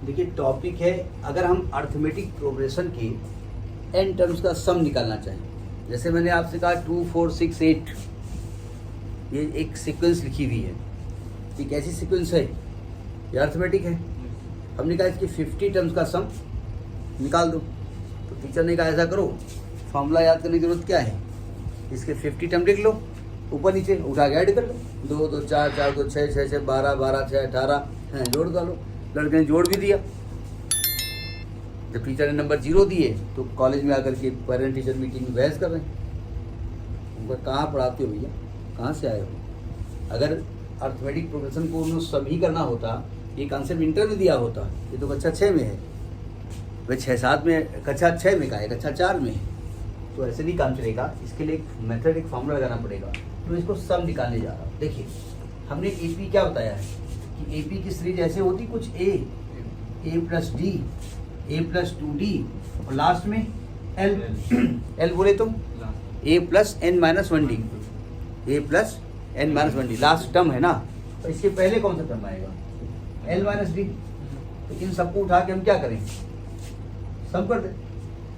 देखिए टॉपिक है, अगर हम अर्थमेटिक प्रोग्रेशन के n टर्म्स का सम निकालना चाहें, जैसे मैंने आपसे कहा 2 4 6 8, ये एक सीक्वेंस लिखी हुई है, ये कैसी सीक्वेंस है, ये अर्थमेटिक है। हमने कहा इसकी 50 टर्म्स का सम निकाल दो, तो टीचर ने कहा ऐसा करो, फॉर्मूला याद करने की जरूरत क्या है, इसके 50 टर्म लिख लो, ऊपर नीचे उठा के ऐड कर लो, 2 2 4 4 2 6 6 6 12 12 6 18 हैं, जोड़ डालो। लड़के ने जोड़ भी दिया। जब टीचर ने नंबर 0 दिए तो कॉलेज में आकर के पेरेंट टीचर मीटिंग में बहस कर रहे हैं। उनका कहाँ पढ़ाते हो भैया, कहाँ से आए हो? अगर अर्थमेटिक प्रोग्रेशन को उन्होंने सभी करना होता, ये कॉन्सेप्ट इंटर में दिया होता, ये तो कक्षा 6 में है, वह 6 7 में, कक्षा 6 में का है, कक्षा 4 में है, तो ऐसे नहीं काम चलेगा। इसके लिए एक मेथड, एक फॉर्मूला लगाना पड़ेगा। तो इसको सम निकालने जा रहा हूँ। देखिए हमने एपी क्या बताया है कि एपी की सीरीज ऐसे होती, कुछ a plus d, a plus 2d और लास्ट में एल। एल बोले तो a plus n minus 1d, a plus n minus 1d last term है ना। तो इसके पहले कौन सा टर्म आएगा, एल माइनस डी। तो इन सबको उठा के हम क्या करें, सम कर दें।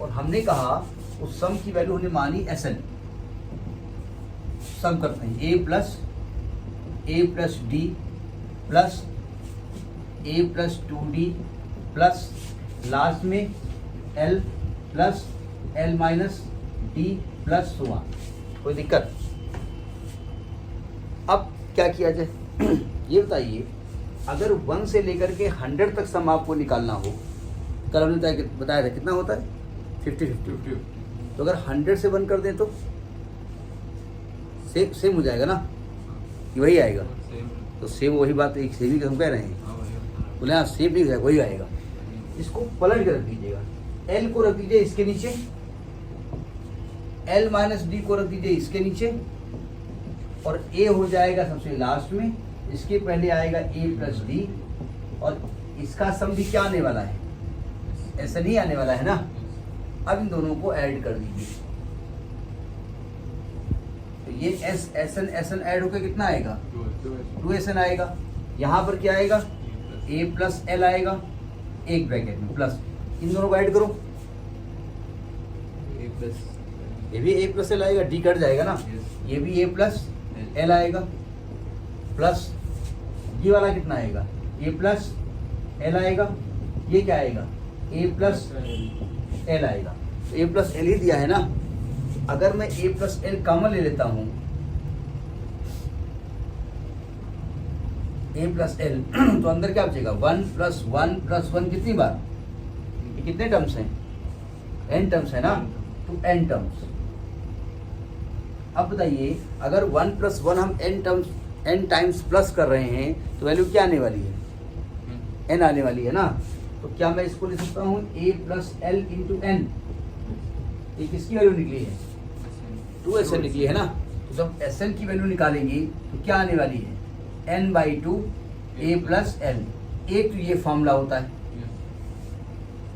और हमने कहा उस सम की वैल्यू हमने मानी एस एन। सम करते हैं, ए प्लस डी प्लस ए प्लस 2d प्लस लास्ट में L plus L minus D plus so on. कोई दिक्कत? अब क्या किया जाए ये बताइए। अगर 1 से लेकर के 100 तक सम आपको निकालना हो, कल हमने बताया था कितना होता है, 50-50। तो अगर 100 से 1 कर दें तो सेम हो जाएगा ना, कि वही आएगा। तो सेम वही बात, एक सेम ही हम कह रहे हैं, बोले हाँ सेम नहीं हो जाएगा, वही आएगा। इसको पलट के रख दीजिएगा, एल को रख दीजिए इसके नीचे, एल माइनस डी को रख दीजिए इसके नीचे, और ए हो जाएगा सबसे लास्ट में, इसके पहले आएगा ए प्लस डी, और इसका सम भी क्या आने वाला है, ऐसा नहीं आने वाला है ना। अब इन दोनों को ऐड कर दीजिए, तो ये एस एन ऐड होकर कितना आएगा, 2SN आएगा। यहाँ पर क्या आएगा, ए प्लस एल आएगा, एक ब्रैकेट में प्लस, इन दोनों को ऐड करो, ये भी ए प्लस एल आएगा, डी कट जाएगा ना, ये भी ए प्लस एल आएगा, प्लस ये वाला कितना आएगा, ए प्लस एल आएगा, ये क्या आएगा, ए प्लस एल आएगा। तो ए प्लस एल ही दिया है ना। अगर मैं ए प्लस एल कॉमन ले लेता हूं, ए प्लस एल, तो अंदर क्या बचेगा, 1 + 1 + 1 कितनी बार, ये कितने टर्म्स हैं, n टर्म्स है ना, तो n टर्म्स। अब बताइए अगर 1 + 1 हम n टाइम्स प्लस कर रहे हैं तो वैल्यू क्या आने वाली है, n आने वाली है ना। तो क्या मैं इसको लिख सकता हूँ a + l × n, ये किसकी वैल्यू निकली है, 2SN निकली है ना। तो जब SN की वैल्यू निकालेंगे तो क्या आने वाली है, n/2 a + l। एक तो ये फॉर्मूला होता है।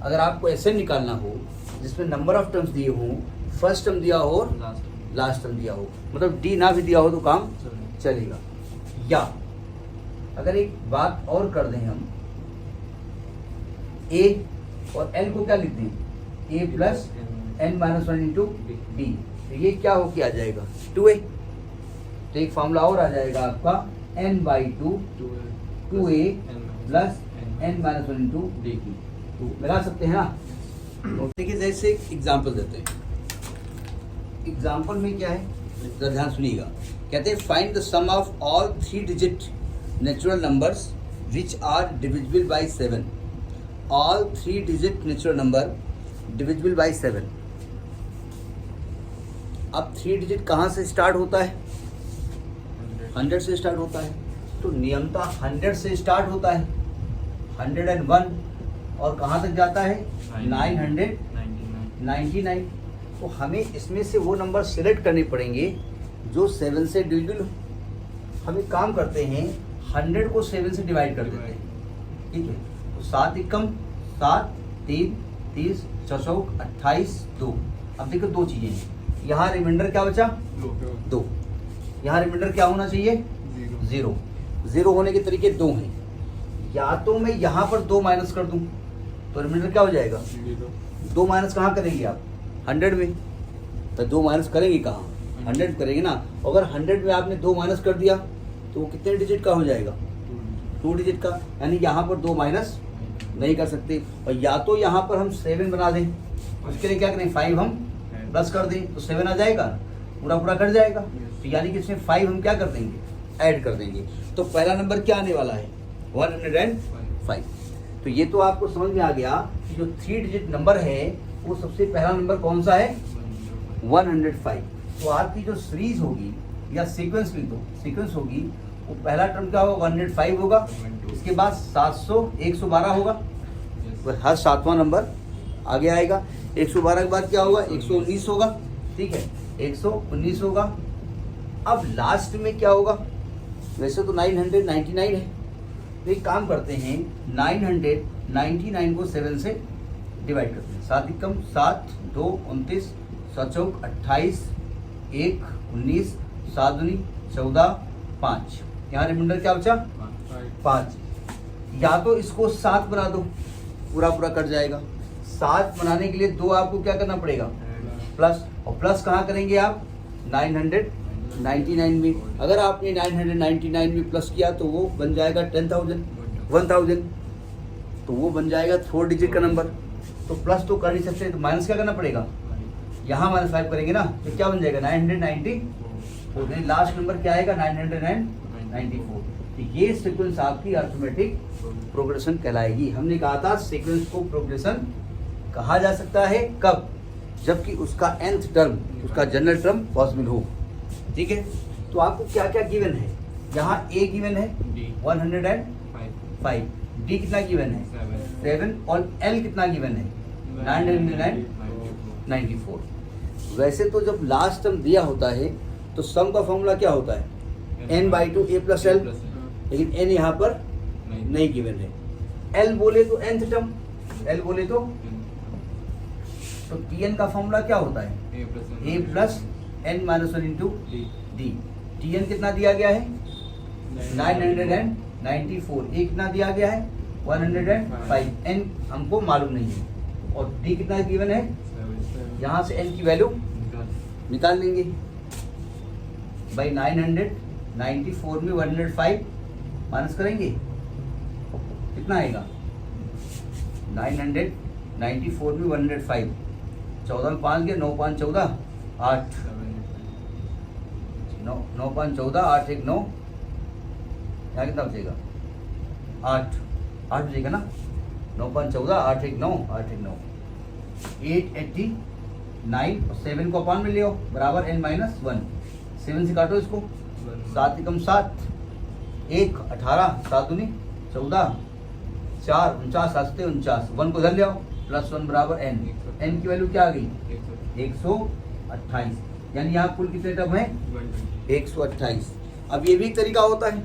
अगर आपको SN निकालना हो जिसमें नंबर ऑफ टर्म्स दिए हों, फर्स्ट टर्म दिया हो और लास्ट टर्म दिया हो, मतलब डी ना भी दिया हो तो काम चलेगा। या अगर एक बात और कर दें हम, a और l को क्या लिख दें, a + n - 1 × d, तो ये क्या हो के आ जाएगा, 2a। तो एक फॉर्मूला और आ जाएगा आपका, n/2 2a + n - 1 × d। तो मिला सकते हैं ना। तो देखिए जैसे एक एग्जाम्पल देते हैं। एग्जाम्पल में क्या है, जरा ध्यान सुनिएगा। कहते हैं find the sum of all 3 digit natural numbers which are divisible by 7। All 3 digit natural number divisible by 7। अब 3 डिजिट कहाँ से स्टार्ट होता है, 100 से स्टार्ट होता है। तो नियमतः 100 से स्टार्ट होता है, 101, और कहाँ तक जाता है, 999। तो हमें इसमें से वो नंबर सिलेक्ट करने पड़ेंगे जो 7 से डिविजिबल हो। हम एक काम करते हैं, 100 को 7 से डिवाइड कर देते हैं, ठीक है। तो 7 एकम 7, 3 30, 6 28, 2। अब देखो दो चीज़ें हैं, यहाँ रिमाइंडर क्या बचा, 2। यहाँ रिमाइंडर क्या होना चाहिए, 0। 0 होने के तरीके 2 हैं। या तो मैं यहाँ पर 2 माइनस कर दूं तो रिमाइंडर क्या हो जाएगा, 2 माइनस कहाँ करेंगे आप, 100 में, तो 2 माइनस करेंगे कहाँ, 100 करेंगे ना। अगर 100 में आपने 2 माइनस कर दिया तो वो कितने डिजिट का हो जाएगा, 2 डिजिट का, यानी यहाँ पर 2 माइनस नहीं कर सकते। और या तो यहाँ पर हम 7 बना दें, उसके लिए क्या करें, 5 हम प्लस कर दें तो 7 आ जाएगा, पूरा पूरा कट जाएगा, तो यानी कि इसमें 5 हम क्या कर देंगे, ऐड कर देंगे। तो पहला नंबर क्या आने वाला है, 105। तो ये तो आपको समझ में आ गया कि जो 3 डिजिट नंबर है वो सबसे पहला नंबर कौन सा है, 105। तो आपकी जो सीरीज होगी या सीक्वेंस लिख दो, सीक्वेंस होगी, वो पहला टर्म क्या होगा, 105 होगा, इसके बाद 700, 112 होगा, तो हर 7वां नंबर आगे आएगा। 112 के बाद क्या होगा, 119 होगा, ठीक है, 119 होगा। अब लास्ट में क्या होगा, वैसे तो 999 है, तो एक काम करते हैं, 999 को 7 से डिवाइड करते हैं, 7 कम 7, 2 29, 7 चौक 28, 1 19, 7 दूनी 14, 5, यहाँ रिमाइंडर क्या बचा, 5। या तो इसको 7 बना दो, पूरा पूरा कट जाएगा। 7 बनाने के लिए 2 आपको क्या करना पड़ेगा, प्लस, और प्लस कहाँ करेंगे आप, 999 में। अगर आपने 999 में प्लस किया तो वो बन जाएगा 10,000, तो वो बन जाएगा 4 डिजिट का नंबर। तो प्लस तो कर नहीं सकते, तो माइनस क्या करना पड़ेगा, यहाँ -5 करेंगे ना, तो क्या बन जाएगा, 994। लास्ट नंबर क्या आएगा, 994। तो ये सीक्वेंस आपकी अरिथमेटिक प्रोग्रेशन कहलाएगी। हमने कहा था सीक्वेंस को प्रोग्रेशन कहा जा सकता है कब, जबकि उसका nth टर्म, उसका जनरल टर्म पॉसिबल हो, ठीक है। तो आपको क्या क्या गिवन है, यहाँ a गिवन है 105, d कितना गिवन है 7, और l कितना गिवन है 994। वैसे तो जब लास्ट टर्म दिया होता है तो सम का फॉर्मूला क्या होता है, n/2 a + l, लेकिन n यहाँ पर नहीं गिवन है। l बोले तो nth टर्म, l बोले तो tn का फॉर्मूला क्या होता है, a + n-1 × d। tn कितना दिया गया है 994, a कितना दिया गया है 105, n हमको मालूम नहीं है, और d कितना गिवन है, यहाँ से n की वैल्यू निकाल लेंगे भाई। 994 में 105 माइनस करेंगे, कितना आएगा, 994 में 105, 14 में 5 गया, 9 5 14, 8, 9 5 14, 8 1 9, यहाँ कितना बचेगा, 8 बचेगा ना, 9 5 14, 8 1 9, 8 1 9, 889, 7 को अपान में ले आओ, बराबर n-1, 7 से काटो इसको, 7 कम 7, 1 18, 7 दूनी 14, 4 49, 7 49, 1 को इधर ले आओ, +1 बराबर n, n की वैल्यू क्या आ गई 128, यानी यहाँ कुल कितने टर्म है 128। अब ये भी एक तरीका होता है,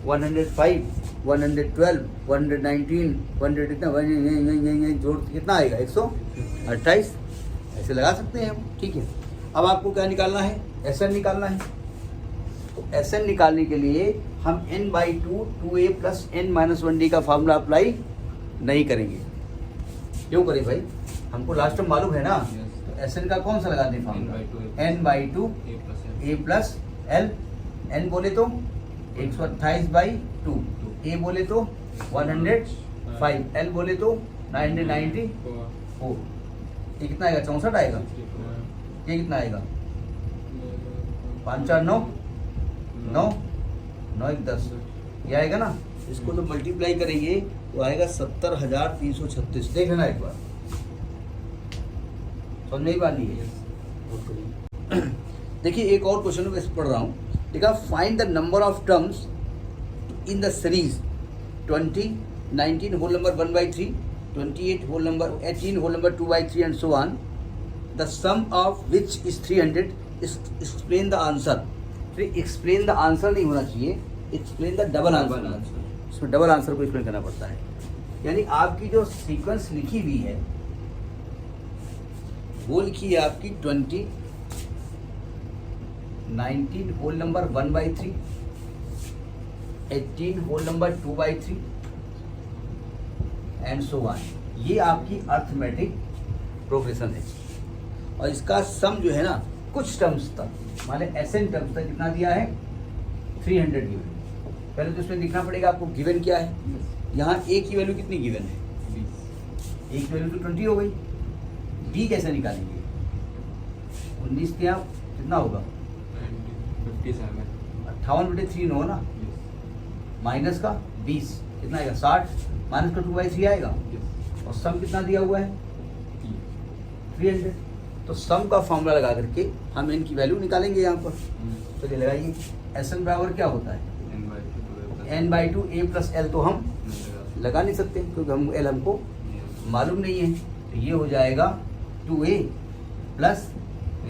105, 112, 119, 100 कितना जोड़ कितना आएगा 128, ऐसे लगा सकते हैं हम, ठीक है। अब आपको क्या निकालना है, SN निकालना है। तो SN निकालने के लिए हम n/2 2a + n-1d का फार्मूला अप्लाई नहीं करेंगे। क्यों करें भाई, हमको लास्ट टर्म मालूम है ना, तो SN का कौन सा लगाते हैं formula, n/2 a + l, n बोले तो 128/2, a बोले तो 105, l बोले तो 994, ये कितना आएगा 64 आएगा, ये कितना आएगा 5 4 9 9 9 1 10, ये आएगा ना। इसको तो मल्टीप्लाई करेंगे तो आएगा 70,336। देख लेना एक बार, समझ में ही बात नहीं है। देखिए एक और क्वेश्चन मैं पढ़ रहा हूँ, ठीक है। Find the number of terms in the series 20, 19 whole number 1/3, 28 whole number, 18 whole number 2/3 and so on, the sum of which is 300, explain the answer. फिर एक्सप्लेन द आंसर नहीं होना चाहिए, एक्सप्लेन द डबल आंसर, इसमें double answer को explain करना पड़ता है। यानी आपकी जो सीक्वेंस लिखी हुई है वो लिखी है आपकी 20, 19 whole number 1/3, 18 whole number 2/3 and so on. ये आपकी अर्थमेटिक प्रोग्रेशन है। और इसका सम जो है ना कुछ टर्म्स तक, मान लें एसएन टर्म्स तक कितना दिया है 300 गिवन। पहले तो इसमें लिखना पड़ेगा आपको गिवन क्या है। यहाँ ए की वैल्यू कितनी गिवन है, ए की वैल्यू तो 20 हो गई। डी कैसे निकालेंगे, 19 के यहाँ कितना होगा 58/3 हो ना, माइनस का 20 कितना आएगा 60, माइनस का 2/3 आएगा। और सम कितना दिया हुआ है 300। तो सम का फॉर्मूला लगा करके हम n की वैल्यू निकालेंगे यहाँ पर। तो ये लगाइए Sn बराबर क्या होता है n/2 a प्लस l। तो हम लगा नहीं सकते क्योंकि हम l हमको मालूम नहीं है। तो ये हो जाएगा 2a plus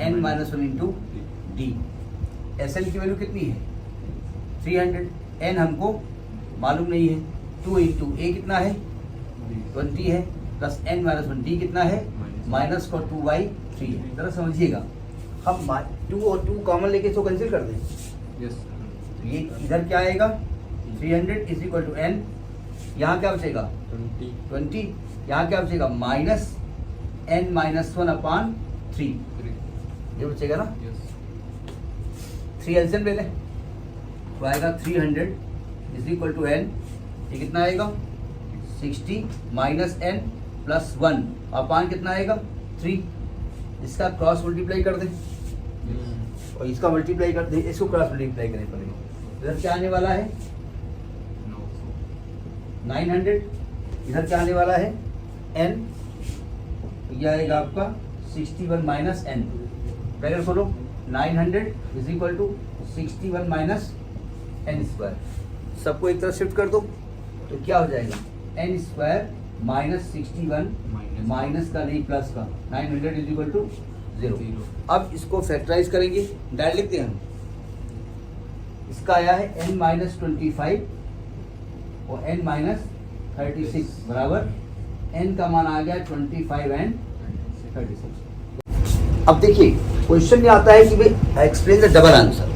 n-1 into D. Sn की वैल्यू कितनी है 300, n हमको मालूम नहीं है। 2 इंटू a कितना है 20 है, प्लस n-1 डी कितना है माइनस का 2/3 है। जरा समझिएगा, हम 2 और 2 कॉमन लेके इसको कैंसिल कर दें। तो ये इधर क्या आएगा 300 इज इक्वल टू n, यहाँ क्या बचेगा 20, यहाँ क्या बचेगा माइनस n-1/3 ये बचेगा ना। 3 एलसीएम ले लें तो आएगा 300 इज इक्वल टू n, ये कितना आएगा 60 माइनस n प्लस 1 अपान कितना आएगा 3। इसका क्रॉस मल्टीप्लाई कर दें और इसका मल्टीप्लाई कर दें, इसको क्रॉस मल्टीप्लाई करने पड़ेगा। इधर क्या आने वाला है 900, इधर क्या आने वाला है n, यह आएगा आपका 61 माइनस n। ब्रैकेट खोलो 900 is equal to 61 minus n square. सबको एक तरफ शिफ्ट कर दो तो क्या हो जाएगा n स्क्वायर माइनस 61 माइनस का नहीं प्लस का 900 इज इक्वल टू 0। अब इसको फैक्टराइज करेंगे, डायरेक्ट लिखते हैं हम। इसका आया है n-25 और n-36 बराबर n का मान आ गया 25 एंड 36। अब देखिए क्वेश्चन में आता है कि भाई एक्सप्लेन द डबल आंसर।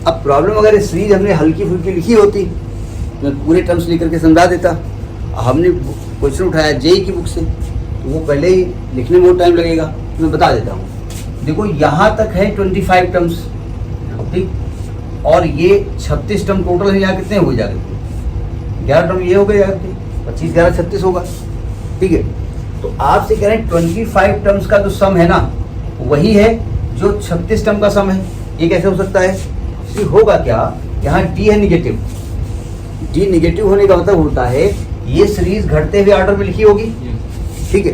अब प्रॉब्लम अगर सीरीज हमने हल्की फुल्की लिखी होती मैं पूरे टर्म्स लेकर के समझा देता। हमने क्वेश्चन उठाया जेई की बुक से तो वो पहले ही लिखने में बहुत टाइम लगेगा, मैं बता देता हूँ। देखो यहाँ तक है 25 टर्म्स, ठीक, और ये 36 टर्म टोटल है। यहाँ कितने हो जाएंगे 11 टर्म ये हो गए यार 25 11 36 होगा, ठीक है। तो आपसे कह रहे हैं 25 टर्म्स का जो सम है ना वही है जो 36 टर्म का सम है। ये कैसे हो सकता है, इसलिए होगा क्या, यहाँ डी है निगेटिव। डी निगेटिव होने का मतलब होता है ये सीरीज घटते हुए ऑर्डर में लिखी होगी, ठीक है।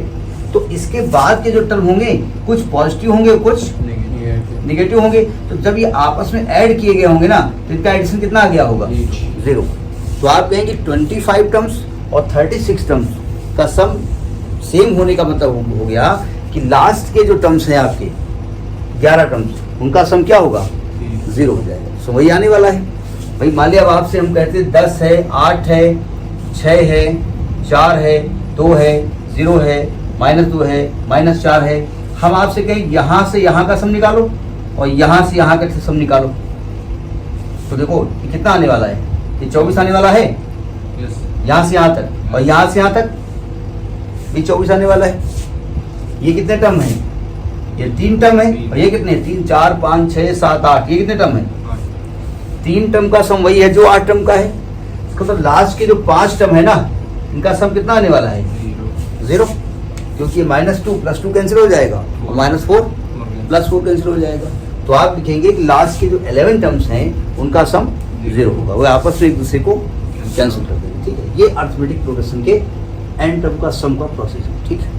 तो इसके बाद के जो टर्म होंगे कुछ पॉजिटिव होंगे कुछ नेगेटिव होंगे। तो जब ये आपस में ऐड किए गए होंगे ना तो इनका एडिशन कितना आ गया होगा 0। तो आप कहेंगे 25 टर्म्स और 36 टर्म्स का सम सेम होने का मतलब हो गया कि लास्ट के जो टर्म्स हैं आपके 11 टर्म्स उनका सम क्या होगा 0 हो जाएगा। सो वही आने वाला है भाई। मान लिया अब आपसे हम कहते हैं 10 है 8 है 6 है 4 है 2 है 0 है -2 है -4 है। हम आपसे कहें यहाँ से यहाँ का सम निकालो और यहाँ से यहाँ का सम निकालो। तो देखो ये कितना आने वाला है, ये 24 आने वाला है यहाँ से यहाँ तक, और यहाँ से यहाँ तक भी 24 आने वाला है। ये कितने टर्म है, ये 3 टर्म है। और ये कितने 3 4 5 6 7 8, ये कितने टर्म है 3 टर्म का सम वही है जो 8 टर्म का है। इसका तो लास्ट के जो 5 टर्म है ना इनका सम कितना आने वाला है 0, क्योंकि -2 + 2 कैंसिल हो जाएगा और -4 + 4 कैंसिल हो जाएगा। तो आप लिखेंगे कि लास्ट के जो 11 टर्म्स हैं उनका सम 0 होगा, वो आपस में एक दूसरे को कैंसिल कर देंगे, ठीक है। ये अर्थमेटिक प्रोग्रेशन के एंड टर्म का सम का प्रोसेस है, ठीक है।